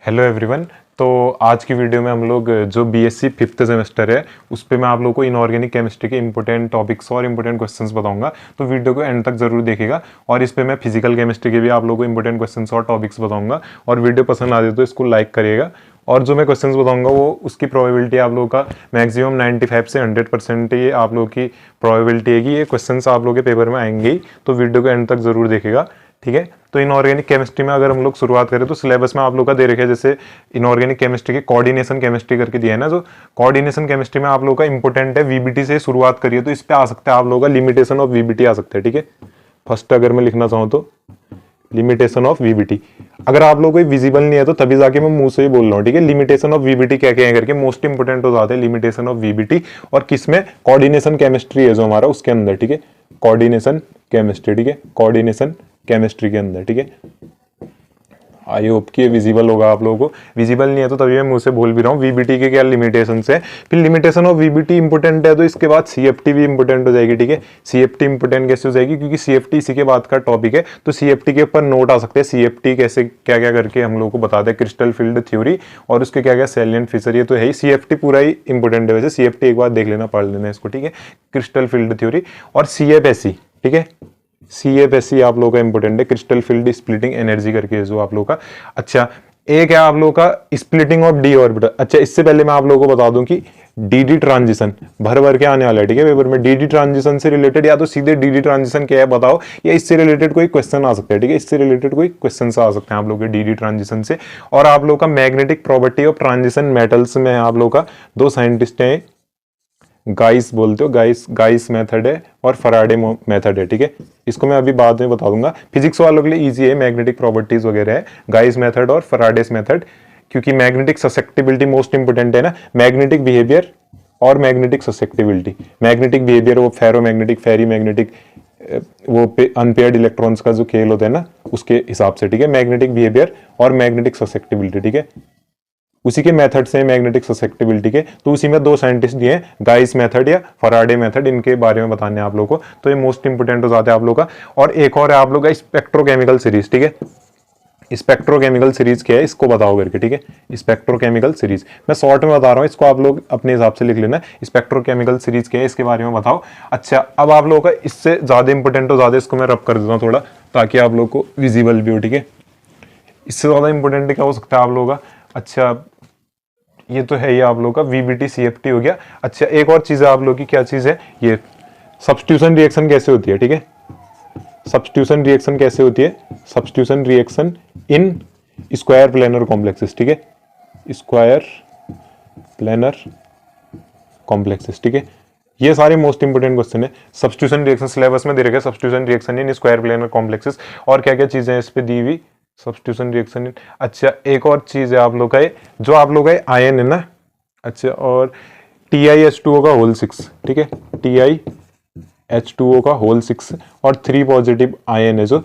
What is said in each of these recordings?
Hello everyone. तो आज की वीडियो में हम लोग जो बीएससी फिफ्थ सेमेस्टर है उस पे मैं आप लोगों को इनऑर्गेनिक केमिस्ट्री के इंपॉर्टेंट टॉपिक्स और इंपॉर्टेंट क्वेश्चंस बताऊंगा। तो वीडियो को एंड तक जरूर देखिएगा। और इस पे मैं फिजिकल केमिस्ट्री के भी आप लोगों को इंपॉर्टेंट क्वेश्चंस और टॉपिक्स बताऊंगा। और वीडियो पसंद आ जाए तो इसको लाइक करिएगा। और जो मैं क्वेश्चंस बताऊंगा वो उसकी प्रोबेबिलिटी आप लोगों का मैक्सिमम 95 से 100% ये आप लोगों की प्रोबेबिलिटी है कि ये क्वेश्चंस आप लोगों के पेपर में आएंगे ही। तो वीडियो को एंड तक जरूर देखिएगा, ठीक है। तो इनऑर्गेनिक केमिस्ट्री में अगर हम लोग शुरुआत करें तो सिलेबस में आप लोग का दे रखे है, जैसे इनऑर्गेनिक केमिस्ट्री की कोऑर्डिनेशन केमिस्ट्री करके दिया है ना। जो कोऑर्डिनेशन केमिस्ट्री में आप लोग का इंपॉर्टेंट है वीबीटी से शुरुआत करिए, तो इस पे आ सकता है आप लोगों का लिमिटेशन ऑफ वीबीटी आ सकता है, ठीक है। फर्स्ट अगर मैं लिखना चाहूँ तो लिमिटेशन ऑफ वीबीटी, अगर आप लोग को विजिबल नहीं है तो तभी जाके मैं मुंह से ही बोल रहा हूँ, ठीक है। लिमिटेशन ऑफ वीबीटी क्या क्या है करके मोस्ट इंपोर्टेंट हो जाते हैं लिमिटेशन ऑफ वीबीटी। और किसमें, कोऑर्डिनेशन केमिस्ट्री है जो हमारा उसके अंदर, ठीक है। कोऑर्डिनेशन केमिस्ट्री, ठीक है, कोऑर्डिनेशन केमिस्ट्री के अंदर, ठीक है। आई होप कि ये विजिबल होगा आप लोगों को। विजिबल नहीं है तो तभी मैं मुंह से बोल भी रहा हूँ। वीबीटी के क्या लिमिटेशन है, फिर लिमिटेशन ऑफ वीबीटी इंपोर्टेंट है तो इसके बाद सीएफटी भी इंपोर्टेंट हो जाएगी, ठीक है। सीएफटी इंपोर्टेंट कैसे हो जाएगी, क्योंकि सीएफटी इसी के बाद का टॉपिक है। तो सीएफटी के ऊपर नोट आ सकते हैं, सीएफटी कैसे क्या क्या करके हम लोगों को बता दें, क्रिस्टल फील्ड थ्योरी और उसके क्या क्या सैलिएंट फीचर, ये तो है ही। सीएफटी पूरा ही इंपोर्टेंट है वैसे, सीएफटी एक बार देख लेना, पढ़ लेना इसको, ठीक है। क्रिस्टल फील्ड थ्योरी और सीएफएससी, ठीक है। सीएफएससी आप लोगों का इंपोर्टेंट है, क्रिस्टल फील्ड स्प्लिटिंग एनर्जी करके जो आप लोगों का। अच्छा, एक है आप लोगों का स्प्लिटिंग ऑफ डी ऑर्बिटल। अच्छा, इससे पहले मैं आप लोगों को बता दूं कि डीडी ट्रांजिशन भर भर के आने वाला है, ठीक है, पेपर में। डीडी ट्रांजिशन से रिलेटेड या तो सीधे डीडी ट्रांजिशन क्या है बताओ, या इससे रिलेटेड कोई क्वेश्चन आ सकता है, ठीक है। इससे रिलेटेड कोई क्वेश्चन आ सकते हैं आप लोग के डीडी ट्रांजिशन से। और आप लोग का magnetic property of transition metals में आप लोग का दो साइंटिस्ट हैं, गाइस बोलते हो, गाइस मेथड है और फराडे मेथड है, ठीक है। इसको मैं अभी बाद में बता दूंगा, फिजिक्स वालों के लिए इजी है, मैग्नेटिक प्रॉपर्टीज वगैरह है, गाइस मेथड और फराडेस मेथड। क्योंकि मैग्नेटिक ससेप्टिबिलिटी मोस्ट इंपोर्टेंट है ना, मैग्नेटिक बिहेवियर और मैग्नेटिक ससेप्टिबिलिटी। मैग्नेटिक बिहेवियर वो फेरोमैग्नेटिक, फेरी मैग्नेटिक, वो अनपेयर्ड इलेक्ट्रॉन्स का जो खेल होता है ना उसके हिसाब से, ठीक है। मैग्नेटिक बिहेवियर और मैग्नेटिक ससेप्टिबिलिटी, ठीक है, उसी के मेथड से मैग्नेटिक ससेप्टिबिलिटी के। तो उसी में दो साइंटिस्ट दिए, गाइस मेथड या फराडे मेथड, इनके बारे में बताने हैं आप लोगों को। तो ये मोस्ट इंपोर्टेंट हो जाता है आप लोगों का। और एक और है आप लोगों का स्पेक्ट्रोकेमिकल सीरीज, ठीक है। स्पेक्ट्रोकेमिकल सीरीज क्या है इसको बताओ करके, ठीक है। स्पेक्ट्रोकेमिकल सीरीज मैं शॉर्ट में बता रहा हूँ, इसको आप लोग अपने हिसाब से लिख लेना। स्पेक्ट्रोकेमिकल सीरीज क्या है इसके बारे में बताओ। अच्छा, अब आप लोगों का इससे ज्यादा इंपोर्टेंट हो जाता है, इसको मैं रब कर देता हूँ थोड़ा ताकि आप लोग को विजिबल भी हो, ठीक है। इससे ज्यादा इंपोर्टेंट क्या हो सकता है आप लोगों का। अच्छा, ये तो है, ये आप लोगों का वीबीटी सीएफटी हो गया। अच्छा, एक और चीज है आप लोगों की, क्या चीज है ये, सब्स्टिट्यूशन रिएक्शन कैसे होती है, ठीक है। सब्स्टिट्यूशन रिएक्शन कैसे होती है, substitution reaction in square planar complexes, ठीक है, स्क्वायर प्लेनर कॉम्प्लेक्सेस, ठीक है। ये सारे मोस्ट इंपोर्टेंट क्वेश्चन है। सब्स्टिट्यूशन रिएक्शन सिलेबस में दे रखे, substitution reaction in square planar complexes, और क्या क्या चीजें इस पे दी हुई, सब्स्टिट्यूशन रिएक्शन। अच्छा, एक और चीज है आप लोग का, जो आप लोग का आयन है ना। अच्छा, और TiH2O का होल 6, ठीक है, TiH2O का होल 6 और 3 पॉजिटिव आयन है, जो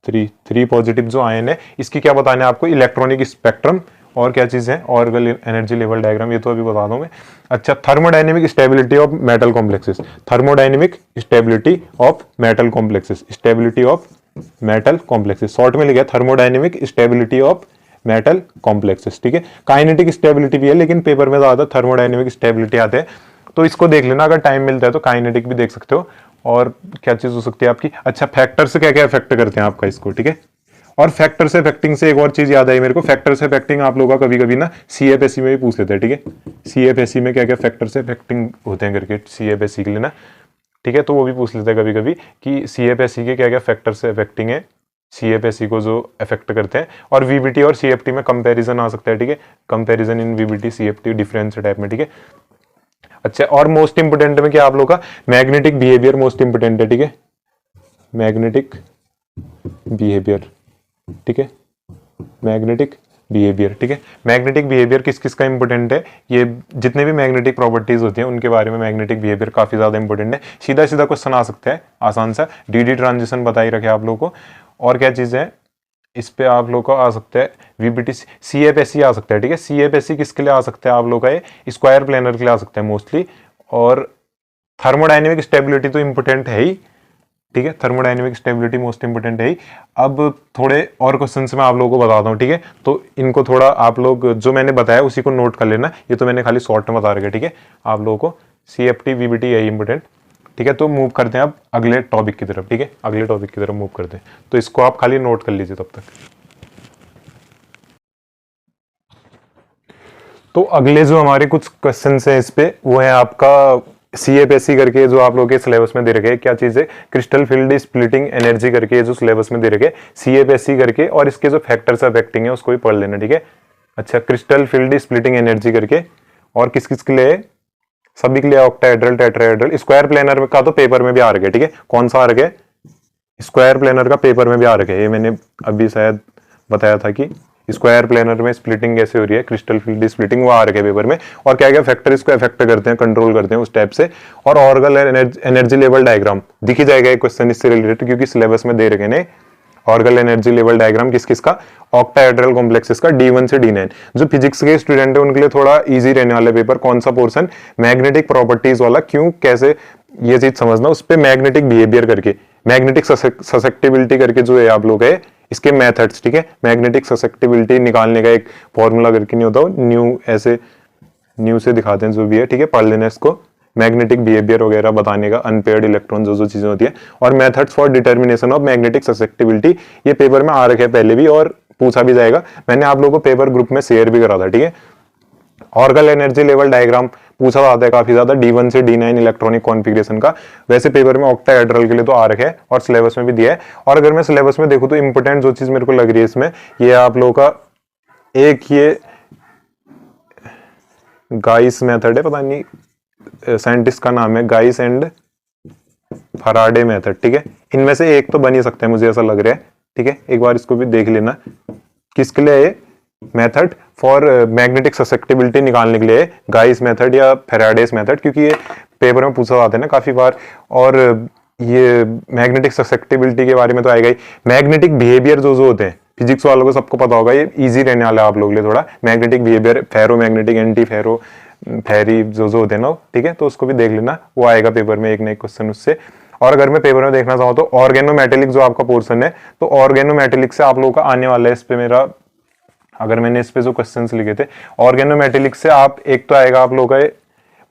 3 पॉजिटिव जो आयन है, इसकी क्या बताना है आपको, इलेक्ट्रॉनिक स्पेक्ट्रम और क्या चीज है, और एनर्जी लेवल डायग्राम, ये तो अभी बता दूं मैं। अच्छा, thermodynamic stability of metal complexes, thermodynamic stability of metal complexes, stability of metal complexes, short में लिखा है thermodynamic stability of metal complexes, ठीक है। काइनेटिक स्टेबिलिटी भी है, लेकिन पेपर में ज्यादा थर्मोडायनेमिक स्टेबिलिटी आते हैं, तो इसको देख लेना। अगर टाइम मिलता है तो काइनेटिक भी देख सकते हो। और क्या चीज हो सकती है आपकी, अच्छा, फैक्टर से क्या क्या इफेक्ट करते हैं आपका इसको, ठीक है। और फैक्टर से इफेक्टिंग से एक और चीज याद आई मेरे को, फैक्टर से इफेक्टिंग आप लोगों का कभी कभी ना सीएफएससी में भी पूछ लेते हैं, ठीक है। सीएफएससी में क्या क्या फैक्टर से इफेक्टिंग होते हैं करके सीएफएससी के लिए ना, ठीक है। तो वो भी पूछ लेते हैं कभी कभी कि सीएफएससी के क्या क्या फैक्टर से इफेक्टिंग है, सीएफएससी को जो इफेक्ट करते हैं। और वीबीटी और सीएफटी में कंपैरिजन आ सकता है, ठीक है, कंपैरिजन इन वीबीटी सीएफटी डिफरेंस टाइप में, ठीक है। अच्छा, और मोस्ट इंपोर्टेंट में क्या आप लोग का मैग्नेटिक बिहेवियर मोस्ट इंपोर्टेंट है, ठीक है, मैग्नेटिक बिहेवियर, ठीक है, मैग्नेटिक बिहेवियर, ठीक है। मैग्नेटिक बिहेवियर किस किस का इंपोर्टेंट है, ये जितने भी मैग्नेटिक प्रॉपर्टीज होती हैं उनके बारे में मैग्नेटिक बिहेवियर काफी ज्यादा इंपोर्टेंट है। सीधा सीधा क्वेश्चन आ सकता है आसान सा, डीडी ट्रांजिशन बता ही रखे आप लोगों को। और क्या चीज है इस पे आप लोग को आ सकता है, वीबीटी सीएफएससी आ सकता है, ठीक है। सीएफएससी किसके लिए आ सकता है आप लोग का, ये स्क्वायर प्लेनर के लिए आ सकता है मोस्टली। और थर्मोडायनेमिक स्टेबिलिटी तो इंपोर्टेंट है ही, ठीक है। थर्मोडाइनमिक स्टेबिलिटी मोस्ट इंपोर्टेंट है ही। अब थोड़े और क्वेश्चंस मैं आप लोगों को बताता हूँ, ठीक है। तो इनको थोड़ा आप लोग जो मैंने बताया उसी को नोट कर लेना, ये तो मैंने खाली शॉर्ट में बता रखा है, ठीक है। आप लोगों को CFT VBT यही इंपोर्टेंट, ठीक है। तो मूव करते हैं अब अगले टॉपिक की तरफ, ठीक है, अगले टॉपिक की तरफ मूव करते हैं। तो इसको आप खाली नोट कर लीजिए तब तक। तो अगले जो हमारे कुछ क्वेश्चन हैं इस पे, वो है आपका CFSE करके जो आप लोगों के सिलेबस में दे रखे हैं, क्या चीज है, क्रिस्टल फील्ड स्प्लिटिंग एनर्जी करके जो सिलेबस में दे रखे CFSE करके, और इसके जो फैक्टर्स अफेक्टिंग है उसको भी पढ़ लेना, ठीक है। अच्छा, क्रिस्टल फील्ड स्प्लिटिंग एनर्जी करके, और किस किस के लिए, सभी के लिए, ऑक्टाहेड्रल, टेट्राहेड्रल, स्क्वायर प्लेनर का तो पेपर में भी आ रखे, ठीक है। कौन सा आ रखे, स्क्वायर प्लेनर का पेपर में भी आ रखे, ये मैंने अभी शायद बताया था कि स्क्वायर प्लेनर में स्प्लिटिंग कैसे हो रही है, क्रिस्टल फील्ड स्प्लिटिंग, वो आ रखे पेपर में, और क्या क्या फैक्टर इसको अफेक्ट करते हैं, कंट्रोल करते हैं उस टाइप से। और ऑर्गल एनर्जी लेवल डायग्राम दिख ही जाएगा एक क्वेश्चन इससे रिलेटेड, क्योंकि सिलेबस में दे रखे ने ऑर्गल एनर्जी लेवल डायग्राम किस किस का, ऑक्टाहेड्रल कॉम्प्लेक्सेस का D1 से D9। जो फिजिक्स के स्टूडेंट है उनके लिए थोड़ा इजी रहने वाला पेपर, कौन सा पोर्शन, मैग्नेटिक प्रॉपर्टीज वाला, क्यों कैसे ये चीज समझना, उस पर मैग्नेटिक बिहेवियर करके, मैग्नेटिक ससेप्टिबिलिटी करके जो है आप लोग है इसके मेथड्स, ठीक है। मैग्नेटिक ससेप्टिबिलिटी निकालने का एक फॉर्मूला करके नहीं होता, न्यू ऐसे न्यू से दिखाते हैं जो भी है, ठीक है, पढ़ लेना इसको। मैग्नेटिक बिहेवियर वगैरह बताने का, अनपेयर्ड इलेक्ट्रॉन जो जो चीजें होती है, और methods for determination of magnetic susceptibility, ये पेपर में आ रखे हैं पहले भी और पूछा भी जाएगा, मैंने आप लोगों को पेपर ग्रुप में शेयर भी करा था, ठीक है। ऑर्गल एनर्जी लेवल डायग्राम पूछा जाता है काफी ज्यादा, D1 से D9 इलेक्ट्रॉनिक कॉन्फ़िगरेशन का, वैसे पेपर में ऑक्टाहेड्रल के लिए तो आ रखे है और सिलेबस में भी दिया है। और अगर मैं सिलेबस में देखूं तो इंपोर्टेंट जो चीज मेरे को लग रही है इसमें, ये आप लोगों का एक ये गाइस मेथड है, पता नहीं साइंटिस्ट का नाम है, गाइस एंड फराडे मेथड, ठीक है। इनमें से एक तो बन ही सकता है, मुझे ऐसा लग रहा है, ठीक है। एक बार इसको भी देख लेना, किसके लिए ये मेथड फॉर मैग्नेटिक ससेप्टिबिलिटी निकालने के लिए, गाइस मेथड या फैराडेस मेथड, क्योंकि ये पेपर में पूछा जाता है ना काफी बार। और ये मैग्नेटिक ससेप्टिबिलिटी के बारे में तो आएगा ही, मैग्नेटिक बिहेवियर जो जो होते हैं फिजिक्स वालों को सबको पता होगा, ये इजी रहने वाला है आप लोगों के लिए थोड़ा। मैग्नेटिक बिहेवियर, फेरो मैग्नेटिक, एंटी फेरो, फेरी जो जो होते हैं ना, ठीक है, तो उसको भी देख लेना, वो आएगा पेपर में एक ना एक क्वेश्चन उससे। और अगर मैं पेपर में देखना चाहूँ तो ऑर्गेनोमेटेलिक जो आपका पोर्शन है, तो ऑर्गेनोमेटेलिक से आप लोगों का आने वाला है इस पे मेरा, अगर मैंने इस पे जो क्वेश्चंस लिखे थे ऑर्गेनोमेटेलिक से, आप एक तो आएगा आप लोगों का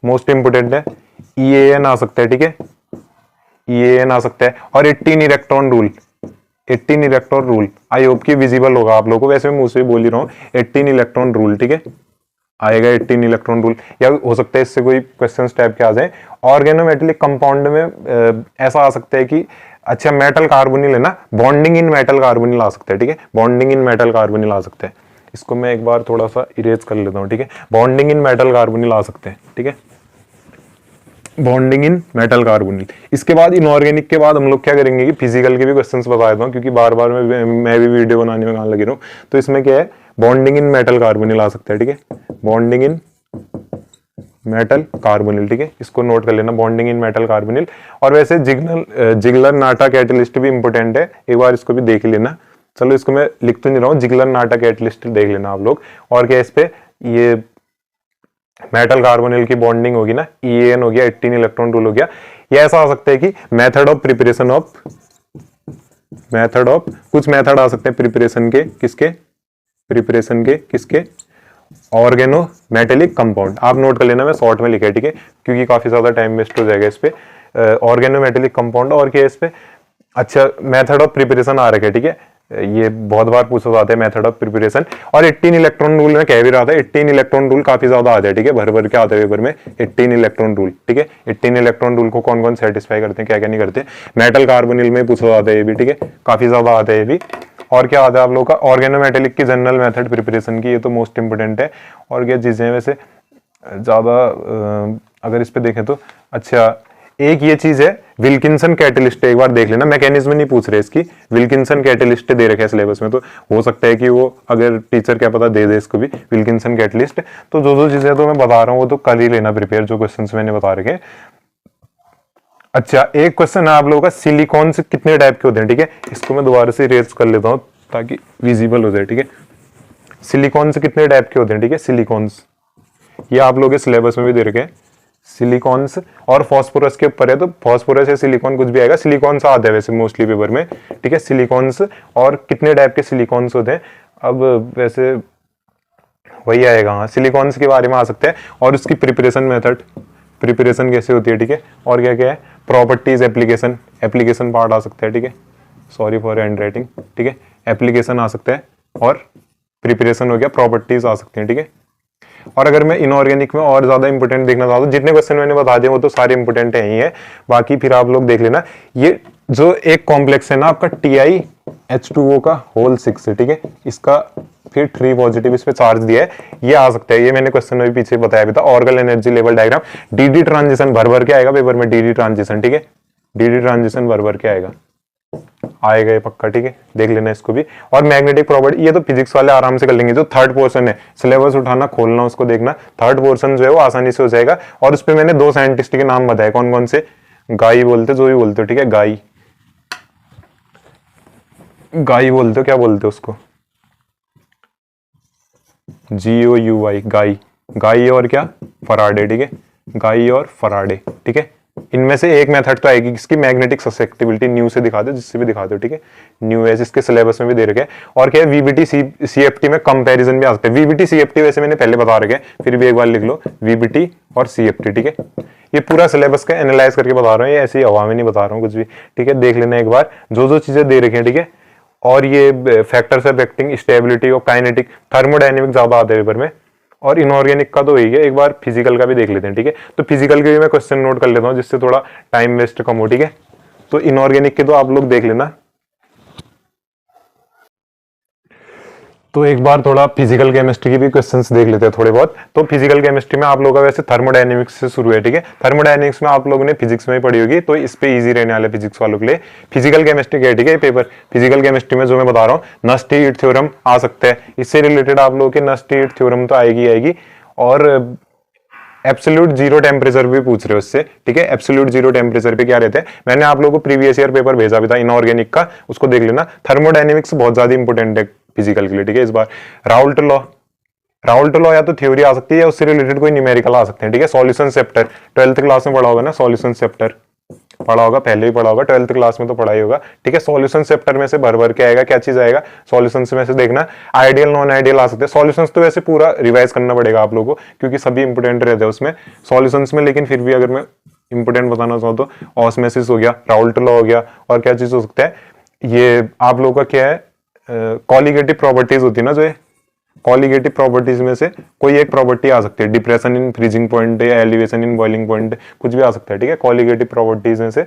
मोस्ट इंपोर्टेंट है EAN आ सकता है, ठीक है, EAN आ सकता है, और 18 electron rule, 18 electron rule I hope कि विजिबल होगा आप लोगों को, वैसे मैं मुंह से बोल ही रहा हूँ, 18 इलेक्ट्रॉन रूल, ठीक है, आएगा 18 इलेक्ट्रॉन रूल, या हो सकता है इससे कोई क्वेश्चन टाइप के आ जाए। ऑर्गेनोमेटेलिक कंपाउंड में ऐसा आ सकता है कि अच्छा मेटल कार्बोनिल है ना, बॉन्डिंग इन मेटल कार्बोनिल आ सकता है, ठीक है, बॉन्डिंग इन मेटल कार्बोनिल आ सकता है। इसको मैं एक बार थोड़ा सा इरेज कर लेता हूँ, ठीक है, बॉन्डिंग इन मेटल कार्बोनिल आ सकते हैं, ठीक है, बॉन्डिंग इन मेटल कार्बोनिल। इसके बाद इनऑर्गेनिक के बाद हम लोग क्या करेंगे कि फिजिकल के भी क्वेश्चंस बता देता हूँ, क्योंकि बार बार मैं भी वीडियो बनाने में कहाँ लगी रहूँ। तो इसमें क्या है, बॉन्डिंग इन मेटल कार्बोनिल आ सकता है, ठीक है, बॉन्डिंग इन मेटल कार्बोनिल, ठीक है, इसको नोट कर लेना, बॉन्डिंग इन मेटल कार्बोनिल। और वैसे जिगलर नाटा कैटलिस्ट भी इंपोर्टेंट है, एक बार इसको भी देख लेना। चलो इसको मैं लिख तो नहीं रहा हूँ, जिगलर नाटा कैटलिस्ट देख लेना आप लोग। और क्या इस पे ये मेटल कार्बोनिल की बॉन्डिंग होगी ना, EAN हो गया, 18 इलेक्ट्रॉन रूल हो गया। ये ऐसा आ सकता है कि मेथड ऑफ प्रिपरेशन ऑफ, कुछ मेथड आ सकते हैं प्रिपरेशन के, किसके, प्रिपरेशन के किसके, ऑर्गेनोमेटेलिक कंपाउंड, आप नोट कर लेना, मैं शॉर्ट में लिखा है, ठीक है, क्योंकि काफी ज्यादा टाइम वेस्ट हो जाएगा इस पे। ऑर्गेनोमेटेलिक कंपाउंड, और क्या इस पे, अच्छा मेथड ऑफ प्रिपरेशन आ रखे, ठीक है, ये बहुत बार पूछा जाता है मेथड ऑफ प्रिपरेशन। और 18 इलेक्ट्रॉन रूल में कह भी रहा था, 18 इलेक्ट्रॉन रूल काफी ज्यादा आता है, ठीक है, भर भर के आता है पेपर में 18 इलेक्ट्रॉन रूल, ठीक है। 18 इलेक्ट्रॉन रूल को कौन कौन सेटिस्फाई करते हैं, क्या क्या नहीं करते, मेटल कार्बोनिल में पूछा जाता है ये भी, ठीक है, काफी ज्यादा आता है ये भी। और क्या आता है आप लोगों का, ऑर्गेनोमेटेलिक की जनरल मेथड प्रिपरेशन की, ये तो मोस्ट इंपोर्टेंट है। और क्या चीजें वैसे ज्यादा अगर इस पे देखें तो, अच्छा एक ये चीज है विल्किंसन कैटलिस्ट, एक बार देख लेना, मैकेनिज्म नहीं पूछ रहे इसकी, विल्किंसन कैटलिस्ट दे रखे हैं सिलेबस में, तो हो सकता है कि वो अगर टीचर क्या पता दे दे इसको भी, विल्किंसन कैटलिस्ट। तो जो जो चीजें तो मैं बता रहा हूँ वो तो कर ही लेना प्रिपेयर, जो क्वेश्चंस मैंने बता रखे। अच्छा एक क्वेश्चन है आप लोगों का, सिलिकॉन से कितने टाइप के होते हैं, ठीक है, इसको मैं दोबारा से रेज कर लेता हूँ ताकि विजिबल हो जाए, ठीक है, सिलिकॉन से कितने टाइप के होते हैं, ठीक है, सिलिकॉन्स, ये आप लोगों के सिलेबस में भी दे रखे हैं, सिलिकॉन्स और फॉस्फोरस के ऊपर है, तो फॉस्फोरस या सिलिकॉन कुछ भी आएगा, सिलिकॉन सा आता है वैसे मोस्टली पेपर में, ठीक है। सिलिकॉन्स और कितने टाइप के सिलिकॉन्स होते हैं, अब वैसे वही आएगा, हाँ सिलिकॉन्स के बारे में आ सकते हैं, और उसकी प्रिपरेशन मेथड, प्रिपरेशन कैसे होती है, ठीक है। और क्या क्या है, प्रॉपर्टीज, एप्लीकेशन, एप्लीकेशन पार्ट आ सकता है, ठीक है। सॉरी फॉर हैंड राइटिंग, ठीक है। एप्लीकेशन आ सकता है और प्रिपरेशन हो गया, प्रॉपर्टीज आ सकते हैं, ठीक है। और अगर मैं इनऑर्गेनिक में और ज्यादा इंपोर्टेंट देखना चाहता हूँ, जितने क्वेश्चन मैंने बता दिए वो तो सारे इंपोर्टेंट है ही है, बाकी फिर आप लोग देख लेना। ये जो एक कॉम्प्लेक्स है ना आपका TiH2O का होल 6 है, ठीक है। इसका फिर 3 पॉजिटिव इस पे चार्ज दिया है, ये आ सकता है, ये मैंने क्वेश्चन में भी पीछे बताया भी था। Orgel energy level diagram, DD transition भर भर के आएगा पेपर में, डीडी ट्रांजिशन, ठीक है। डीडी ट्रांजिशन भर भर के आएगा ये पक्का, ठीक है। देख लेना इसको भी। और मैग्नेटिक प्रॉपर्टी, ये तो फिजिक्स वाले आराम से कर लेंगे। जो थर्ड पोर्शन है, सिलेबस उठाना, खोलना, उसको देखना, थर्ड पोर्शन जो है वो आसानी से हो जाएगा। और उस पर मैंने 2 साइंटिस्ट के नाम बताए, कौन कौन से, गाई बोलते, जो भी बोलते हो, ठीक है। गाई, गाई बोलते हो, क्या बोलते हो उसको, GOUI, गाई, गाई और क्या, फराडे, ठीक है। गाई और फराडे, ठीक है। इनमें से एक मेथड तो आएगी इसकी, मैग्नेटिक ससेप्टिबिलिटी, न्यू से दिखा दो, जिससे भी दिखा दो, ठीक है। न्यू है, इसके सिलेबस में भी दे रखे हैं। और क्या है, VBT CFT में कंपैरिजन भी आ सकते हैं। VBT CFT वैसे मैंने पहले बता रखे हैं, फिर भी एक बार लिख लो, VBT और CFT, ठीक है। ये पूरा सिलेबस का एनालाइज करके बता रहा हूँ, ये ऐसी हवा में नहीं बता रहा हूँ कुछ भी, ठीक है। देख लेना एक बार जो जो चीजें दे रखे हैं, ठीक है। और ये फैक्टर्स अफेक्टिंग स्टेबिलिटी और काइनेटिक, थर्मोडायनेमिक ज्यादा आते हैं पेपर में। और इनऑर्गेनिक का तो वही है, एक बार फिजिकल का भी देख लेते हैं, ठीक है। तो फिजिकल के भी मैं क्वेश्चन नोट कर लेता हूँ, जिससे थोड़ा टाइम वेस्ट कम हो, ठीक है। तो इनऑर्गेनिक के तो आप लोग देख लेना। तो एक बार थोड़ा फिजिकल केमिस्ट्री की भी क्वेश्चंस देख लेते हैं थोड़े बहुत। तो फिजिकल केमिस्ट्री में आप लोगों का वैसे थर्मोडायनेमिक्स से शुरू है, ठीक है। थर्मोडायनेमिक्स में आप लोगों ने फिजिक्स में ही पढ़ी होगी, तो इस पे इजी रहने वाले फिजिक्स वालों के लिए। फिजिकल केमिस्ट्री का है, ठीक है, पेपर। फिजिकल केमिस्ट्री में जो मैं बता रहा हूँ, नस्ट हीट थ्योरम आ सकता है, इससे रिलेटेड आप लोगों के नस्ट हीट थ्योरम तो आएगी। और एब्सोल्यूट जीरो टेम्परेचर भी पूछ रहे हो उससे, ठीक है। एब्सोल्यूट जीरो टेम्परेचर पे क्या रहते हैं, मैंने आप लोगों को प्रीवियस ईयर पेपर भेजा भी था इनऑर्गेनिक का, उसको देख लेना। थर्मोडायनेमिक्स बहुत ज्यादा इंपॉर्टेंट है फिजिकल के लिए, ठीक है। इस बार राउल्ट लॉ, राउल्ट लॉ या तो थ्योरी आ सकती है या उससे रिलेटेड कोई न्यूमेरिकल आ सकते हैं, ठीक है। सॉल्यूशन चैप्टर 12th क्लास में पढ़ा होगा ना, सॉल्यूशन चैप्टर पढ़ा होगा, पहले ही पढ़ा होगा, 12th क्लास में तो पढ़ा ही होगा, ठीक है। सॉल्यूशन चैप्टर में से भर भर के आएगा, क्या चीज आएगा सॉल्यूशंस में से, देखना। आइडियल नॉन आइडियल आ सकते हैं। सॉल्यूशंस तो वैसे पूरा रिवाइज करना पड़ेगा आप लोगों को, क्योंकि सभी इंपोर्टेंट रहते हैं उसमें सॉल्यूशंस में, लेकिन फिर भी अगर मैं इंपोर्टेंट बताना चाहूँ तो ऑस्मोसिस हो गया, राउल्ट लॉ हो गया, और क्या चीज हो सकता है, ये आप लोगों का क्या है, कॉलिगेटिव प्रॉपर्टीज होती है ना, जो कॉलिगेटिव प्रॉपर्टीज में से कोई एक प्रॉपर्टी आ सकती है, डिप्रेशन इन फ्रीजिंग पॉइंट या एलिवेशन इन बॉइलिंग पॉइंट, कुछ भी आ सकता है, ठीक है, कॉलिगेटिव प्रॉपर्टीज में से।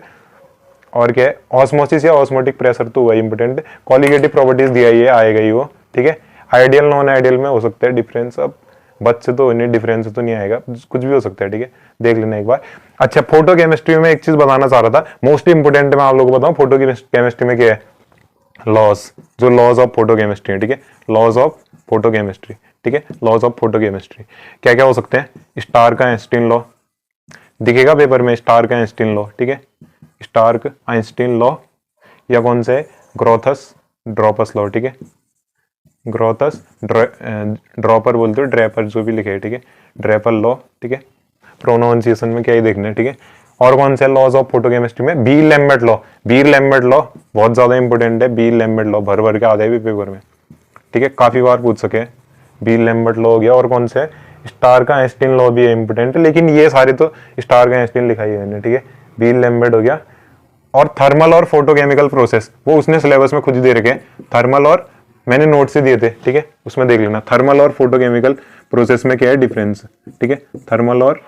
और क्या है, ऑस्मोसिस या ऑस्मोटिक प्रेशर तो वही इंपॉर्टेंट, कॉलिगेटिव प्रॉपर्टीज दिया ही है, आएगा ही वो, ठीक है। आइडियल नॉन आइडियल में हो सकता है डिफरेंस, अब बच्चे तो नहीं, डिफरेंस तो नहीं आएगा, कुछ भी हो सकता है, ठीक है। देख लेना एक बार। अच्छा, फोटो केमिस्ट्री में एक चीज बताना चाह रहा था, मोस्ट इंपोर्टेंट मैं आप लोगों को बताऊं, फोटो केमिस्ट्री में क्या है, लॉज, जो लॉज ऑफ फोटो केमिस्ट्री है, ठीक है। लॉज ऑफ फोटो केमिस्ट्री, ठीक है। लॉज ऑफ फोटो केमिस्ट्री क्या क्या हो सकते हैं, स्टार का आइंस्टीन लॉ दिखेगा पेपर में, स्टार का आइंस्टीन लॉ, ठीक है। स्टार्क आइंस्टीन लॉ, या कौन से, ग्रोथस ड्रॉपस लॉ, ठीक है। ग्रोथस ड्रॉपर बोलते हो, ड्रैपर जो भी लिखे, ठीक है, ड्रैपर लॉ, ठीक है। प्रोनाउंसिएशन में क्या ही देखना है, ठीक है। और कौन से लॉज ऑफ फोटोकेमिस्ट्री में, Beer Lambert law, Beer Lambert law बहुत ज्यादा इंपॉर्टेंट है, बी लैम्बर्ट लॉ भर भर के आ जाए भी पेपर में, ठीक है, काफी बार पूछ सके। बी लैम्बर्ट लॉ हो गया, और कौन से, स्टार का आइंस्टीन लॉ भी है इंपॉर्टेंट, लेकिन ये सारे तो स्टार का आइंस्टीन लिखा ही है, ठीक है। बी लैम्बर्ट हो गया। और थर्मल और फोटोकेमिकल प्रोसेस, वो उसने सिलेबस में खुद ही दे रखे हैं, थर्मल और मैंने नोट से दिए थे, ठीक है, उसमें देख लेना। थर्मल और फोटोकेमिकल प्रोसेस में क्या है डिफरेंस, ठीक है। थर्मल और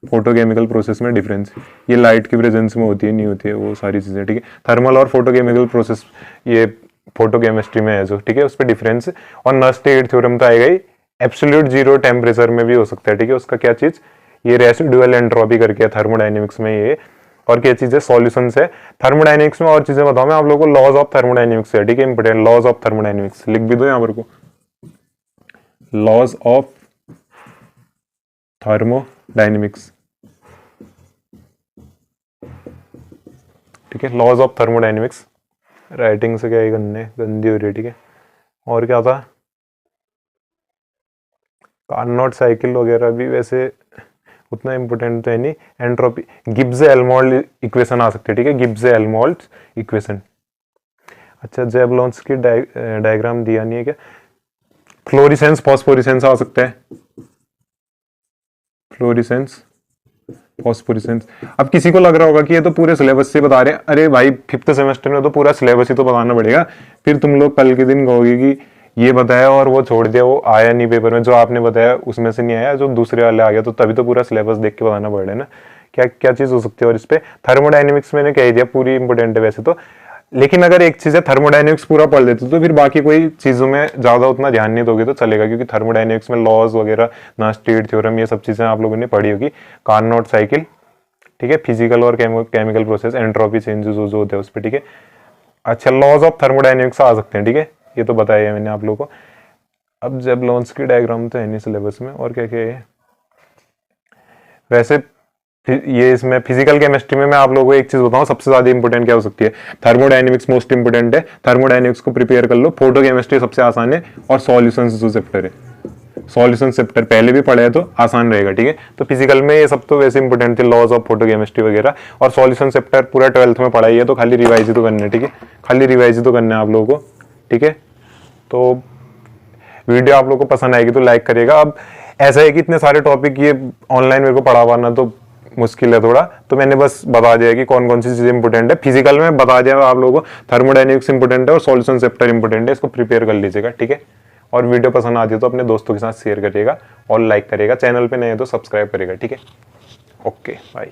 फोटोकेमिकल प्रोसेस में डिफरेंस, ये लाइट की प्रेजेंस में होती है नहीं होती है, वो सारी चीजें, ठीक है। थर्मल और फोटोकेमिकल प्रोसेस ये फोटोकेमिस्ट्री में है जो, ठीक है, उस पर डिफरेंस। और नस्ट-हीट थ्योरम तो आएगा ही, एब्सोल्यूट जीरो टेम्परेचर में भी हो सकता है, ठीक है। उसका क्या चीज, ये रेसिडुअल एंट्रोपी करके थर्मोडायनेमिक्स में ये, और क्या चीज है, सॉल्यूशंस है। थर्मोडायनेमिक्स में और चीजें बताऊं मैं आप लोगों को, लॉज ऑफ थर्मोडायनेमिक्स है, ठीक है, इंपोर्टेंट लॉज ऑफ थर्मोडायनेमिक्स लिख भी दो यहाँ पर को, लॉज ऑफ थर्मोडायनेमिक्स, ठीक है, लॉज ऑफ थर्मोडायनेमिक्स। राइटिंग से क्या ही करने, गंदी हो रही है, ठीक है। और क्या था, कार्नोट साइकिल वगैरह भी वैसे उतना इंपॉर्टेंट तो है नहीं। एंट्रोपी, गिब्स एल्मोल्ड इक्वेशन आ सकती है, ठीक है, गिब्स एल्मोल्ड इक्वेशन। अच्छा, जेबलोन्स की डायग्राम दिया नहीं है क्या? फ्लोरिसेंस फॉस्फोरिसेंस आ सकता है, फ्लोरिसेंस फॉस्फोरिसेंस। अब किसी को लग रहा होगा कि ये तो पूरे सिलेबस से बता रहे हैं। अरे भाई, 5th सेमेस्टर में तो पूरा सिलेबस ही तो बताना पड़ेगा, फिर तुम लोग कल के दिन कहोगे कि ये बताया और वो छोड़ दिया, वो आया नहीं पेपर में, जो आपने बताया उसमें से नहीं आया, जो दूसरे वाले आ गया, तो तभी तो पूरा सिलेबस देख के बताना पड़ रहा है ना। क्या क्या चीज हो सकती है? और इस पे थर्मोडाइनमिक्स मैंने कह दिया पूरी इंपॉर्टेंट है वैसे तो, लेकिन अगर एक चीज है थर्मोडाइनमिक्स पूरा पढ़ लेते तो फिर बाकी कोई चीजों में ज्यादा उतना ध्यान नहीं दोगे तो चलेगा, क्योंकि थर्मोडाइनमिक्स में लॉज वगैरह, नास्टेड थ्योरम, ये सब चीजें आप लोगों ने पढ़ी होगी, कार्नोट साइकिल, ठीक है, फिजिकल और केमिकल प्रोसेस, एंट्रोपी चेंजेस जो होते हैं उस पर, ठीक है। अच्छा, लॉज ऑफ थर्मोडाइनमिक्स आ सकते हैं, ठीक है, ये तो बताया है मैंने आप लोगों को। अब जब लॉन्स की डायग्राम तो है नहीं सिलेबस में, और क्या क्या है वैसे ये इसमें फिजिकल केमिस्ट्री में मैं आप लोगों को एक चीज बताऊं, सबसे ज्यादा इंपॉर्टेंट क्या हो सकती है? थर्मोडायनेमिक्स मोस्ट इंपॉर्टेंट है, थर्मोडायनेमिक्स को प्रिपेयर कर लो। फोटो केमिस्ट्री सबसे आसान है, और सॉल्यूशंस जो चैप्टर है, सॉल्यूशन चैप्टर पहले भी पढ़े है तो आसान रहेगा, ठीक है। तो फिजिकल में ये सब तो वैसे इंपॉर्टेंट थे, लॉज ऑफ फोटो केमिस्ट्री वगैरह, और सॉल्यूशन चैप्टर पूरा 12th में पढ़ाई है, तो खाली रिवाइज ही तो करना है, ठीक है, खाली रिवाइज ही तो करना है आप लोगों को, ठीक है। तो वीडियो आप लोगों को पसंद आएगी तो लाइक करिएगा। अब ऐसा है कि इतने सारे टॉपिक ये ऑनलाइन मेरे को पढ़ा पाना तो मुश्किल है थोड़ा, तो मैंने बस बता दिया कि कौन कौन सी चीजें इंपॉर्टेंट है। फिजिकल में बता दिया आप लोगों को, थर्मोडायनेमिक्स इंपॉर्टेंट है और सॉल्यूशन चैप्टर इंपॉर्टेंट है, इसको प्रिपेयर कर लीजिएगा, ठीक है। और वीडियो पसंद आती है तो अपने दोस्तों के साथ शेयर करिएगा और लाइक करिएगा, चैनल पे नए हैं तो सब्सक्राइब करिएगा, ठीक है। Okay, bye.